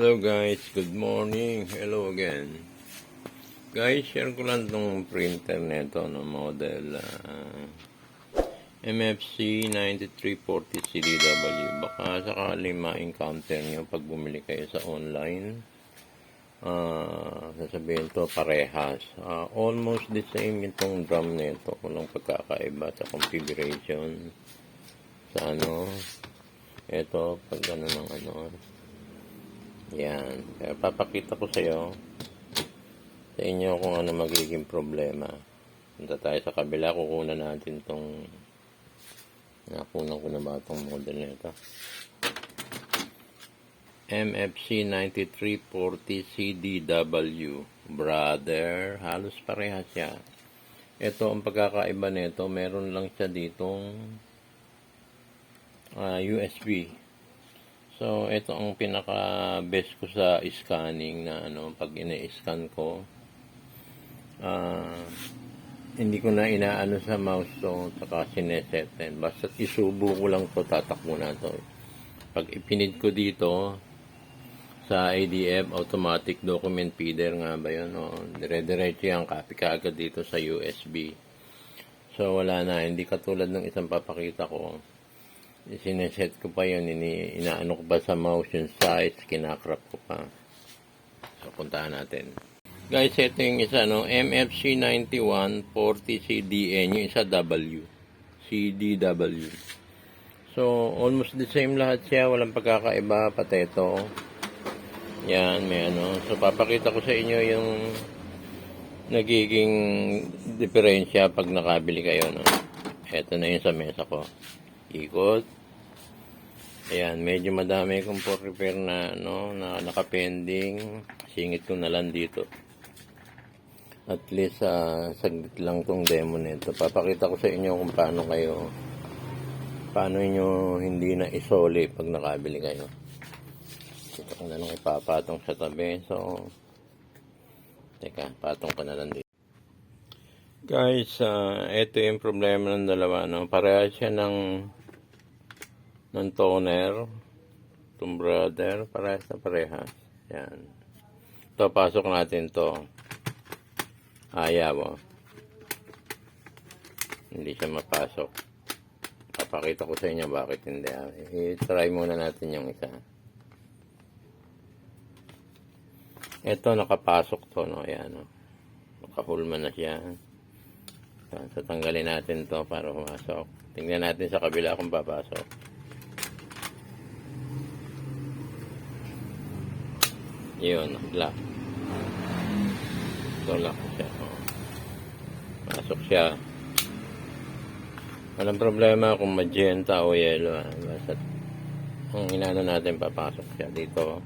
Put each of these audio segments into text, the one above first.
Hello guys, good morning. Hello again. Guys, share ko lang tong printer nito ng model MFC 9340 CDW. Baka sakaling ma-encounter nyo pag bumili kayo sa online. Sasabihin to parehas. Almost the same itong drum nito. Walang pagkakaiba sa configuration. Sa ito, pag ng yan. Kaya papakita ko sa inyo kung ano magiging problema. Punta tayo sa kabila, kukunan natin tong nakunan ko na ba itong model na ito. MFC 9340 CDW. Brother, halos parehas siya. Ito, ang pagkakaiba nito, meron lang siya ditong USB. So, ito ang pinaka-best ko sa scanning na pag ina-scan ko. Hindi ko na inaano sa mouse to, saka sineset. Basta isubo ko lang to, tatakbo na to. Pag ipinid ko dito, sa ADF, Automatic Document Feeder nga ba yun? Dire-diretso yung copy ka agad dito sa USB. So, wala na. Hindi katulad ng isang papakita ko. Sineset ko pa yun, inaano ko pa sa mouse yung size, kinakrap ko pa. So, puntahan natin. Guys, ito yung isa, MFC 9140 CDN, yung isa W. CDW. So, almost the same lahat siya, walang pagkakaiba, pati ito. Yan, may So, papakita ko sa inyo yung nagiging diferensya pag nakabili kayo, Ito na yung sa mesa ko. Ikot. Ayan, medyo madami kong for repair na, na nakapending. Singit ko na lang dito. At least, saglit lang tong demo nito. Papakita ko sa inyo kung paano nyo hindi na isoli pag nakabili kayo. Ito ko na lang ipapatong sa tabi. So, teka, patong ko na lang dito. Guys, ito yung problema ng dalawa, Parehas siya ng toner, itong brother, parehas na parehas. Yan. Ito, pasok natin to. Ayaw, Hindi siya mapasok. Papakita ko sa inyo bakit hindi. I-try muna natin yung isa. Ito, nakapasok to, Ayan, Nakahulman na siya. So, tanggalin natin to para pumasok. Tingnan natin sa kabila kung papasok. Yun, lock. So, lock siya. Pasok siya. Walang problema kung magenta o yellow. Basta, ang inano natin, papasok siya dito.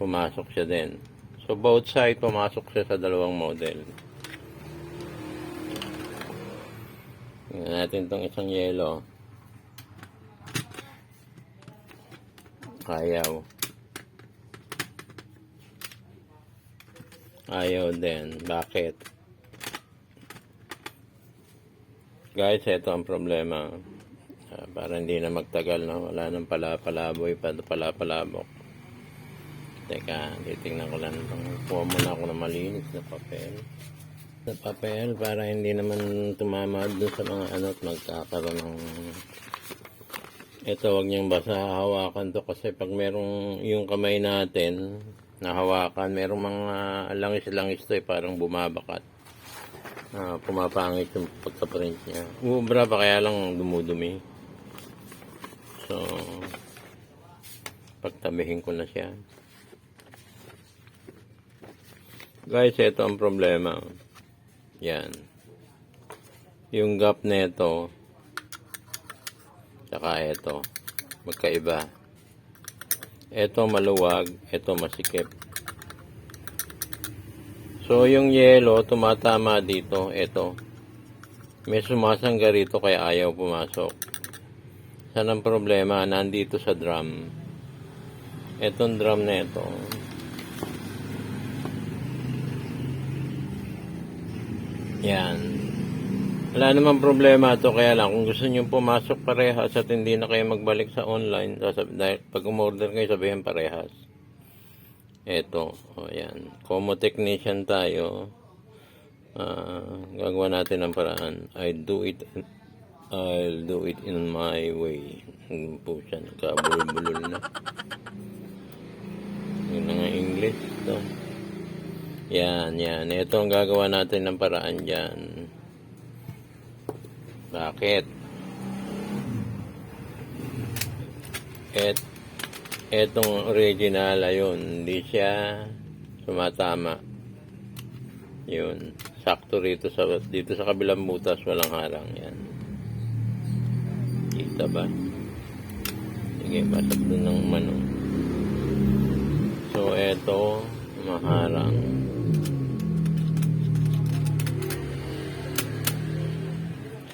Pumasok siya din. So, both side, pumasok siya sa dalawang model. Tingnan natin itong isang yellow. Ayaw din. Bakit? Guys, ito ang problema. Para hindi na magtagal, Wala nang palapalaboy, palapalabok. Teka, titingnan ko lang. Kuha muna ako ng malinis na papel. Para hindi naman tumamad dun sa mga at magkakaroon ng... Ito, wag niyang basta hawakan to kasi pag merong yung kamay natin nahawakan, merong mga langis-langis to parang bumabakat. Pumapangit yung pagka-print niya. Ubra pa kaya lang dumudumi. So, pagtabihin ko na siya. Guys, ito ang problema. Yan. Yung gap nito saka ito magkaiba. Ito maluwag, ito masikip. So, yung yellow, tumatama dito, ito. May sumasangga rito kaya ayaw pumasok. Saan ang problema? Nandito sa drum. Itong drum na ito. Yan. Wala namang problema to, kaya lang kung gusto nyo pumasok parehas at hindi na kayo magbalik sa online, dahil pag umorder kayo sabihin parehas. Eto, o yan. Como technician tayo, gagawa natin ng paraan. I'll do it in my way. Yung po siya, nagkabulol-bulol na. Yun na nga English to. Yan. Ito ang gagawa natin ng paraan dyan. Bakit? Etong original, ayun, hindi siya sumatama. Yun, sakto dito sa kabilang butas, walang harang. Yan. Kita ba? Sige, pasok dun ng manong. So, eto, maharang.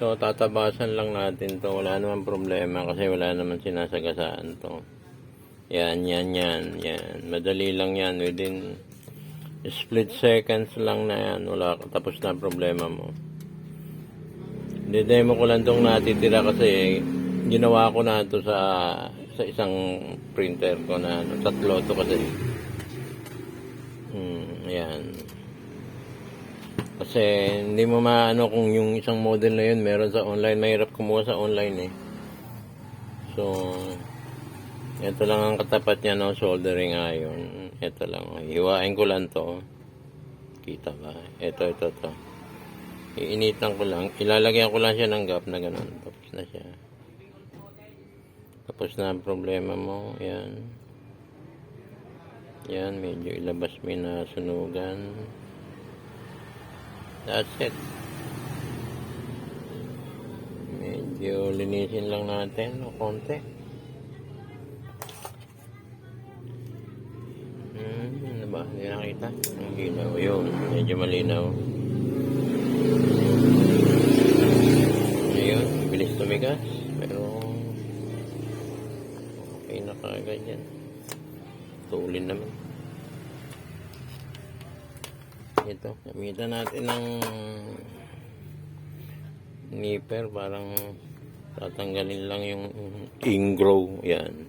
So, tatabasan lang natin to. Wala naman problema kasi wala naman sinasagasaan to. Yan. Madali lang yan. Within split seconds lang na yan. Wala, tapos na problema mo. Didemo ko lang itong natitira kasi ginawa ko na ito sa isang printer ko na tatlo to kasi. Yan. Kasi hindi mo maano kung yung isang model na yun meron sa online. Mahirap kumuha sa online eh. So, ito lang ang katapat niya, no? Soldering iron. Ito lang. Hiwain ko lang to. Kita ba? Ito. Iinitan ko lang. Ilalagyan ko lang siya ng gap na ganun. Tapos na siya. Tapos na ang problema mo. Yan. Medyo ilabas mo na sunugan. That's it. Medyo linisin lang natin o konti. Ano ba? Hindi nakita? Ang linaw. Yun. Medyo malinaw. Ayun. Bilis tumigas. Pero okay na kagad yan. Tulin naman. Ito, gamitan natin ng nipper, parang tatanggalin lang yung ingrow. Yan.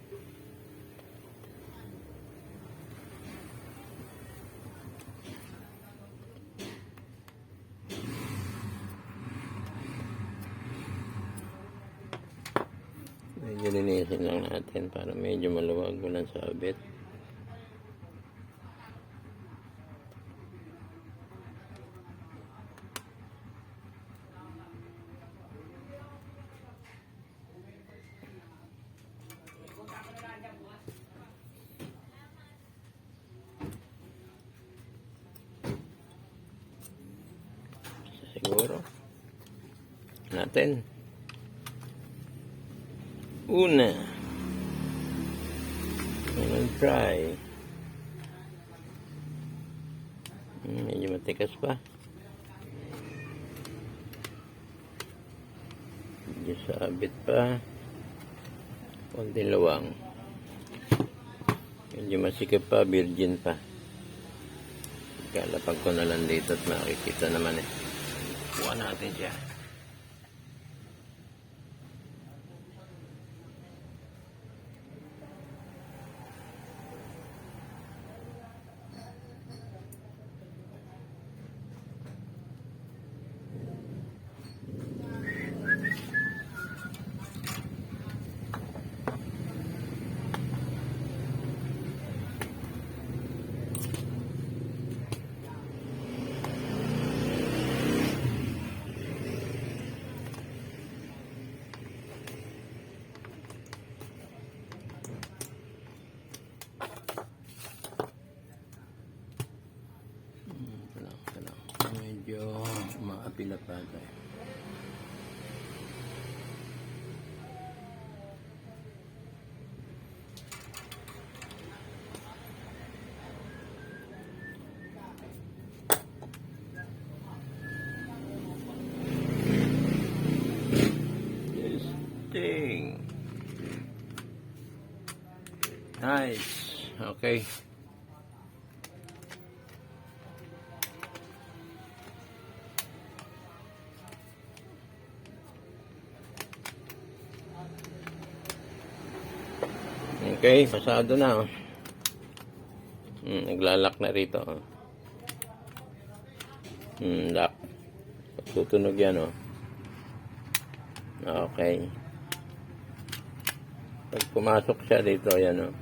Medyo linisin lang natin para medyo maluwag, walang sabit. Siguro natin una try. Medyo matikas pa, medyo sabit pa, konti lawang, medyo masikip pa, virgin pa. Kalapag ko na lang dito at makikita naman eh. Kuha natin siya. Medyo maapila pa tayo. Testing. Nice. Okay. Okay, pasado na. Oh. Naglalak na rito. Oh. Lock. Tutunog yan. Oh. Okay. Pag pumasok siya dito, yan. Oh.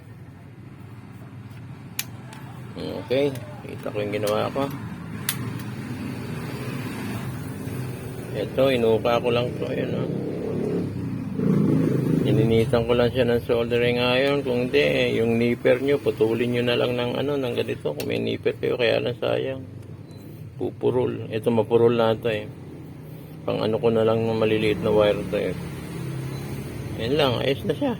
Okay, kita ko yung ginawa ko. Ito, inuka ko lang to. Ayan, oh. Ininitan ko lang siya ng soldering iron. Kung hindi, yung nipper nyo, putulin nyo na lang ng ng ganito. Kung may nipper kayo, kaya lang sayang. Pupurol. Ito, mapurol na ito eh. Pang ano ko na lang ng maliliit na wire to eh. Yan lang, ayos na siya.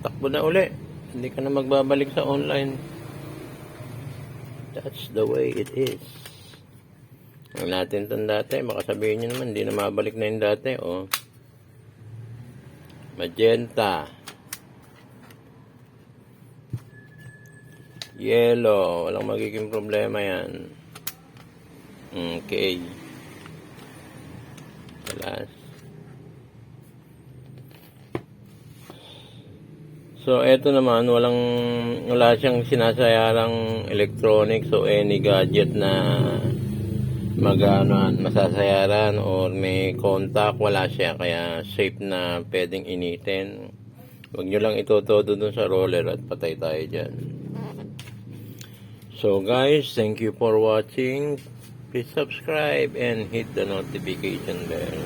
Takbo na uli. Hindi ka na magbabalik sa online. That's the way it is. Ang natin itong dati, baka sabihin nyo naman, hindi na mabalik na yung dati, oh. Magenta. Yellow. Walang magiging problema yan. Okay. Alas. So, eto naman, wala siyang sinasayarang electronics o any gadget na masasayaran or may contact, wala siya, kaya safe na pwedeng initin. Huwag nyo lang itotodo dun sa roller at patay tayo dyan. So guys, thank you for watching. Please subscribe and hit the notification bell.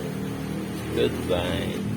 Goodbye.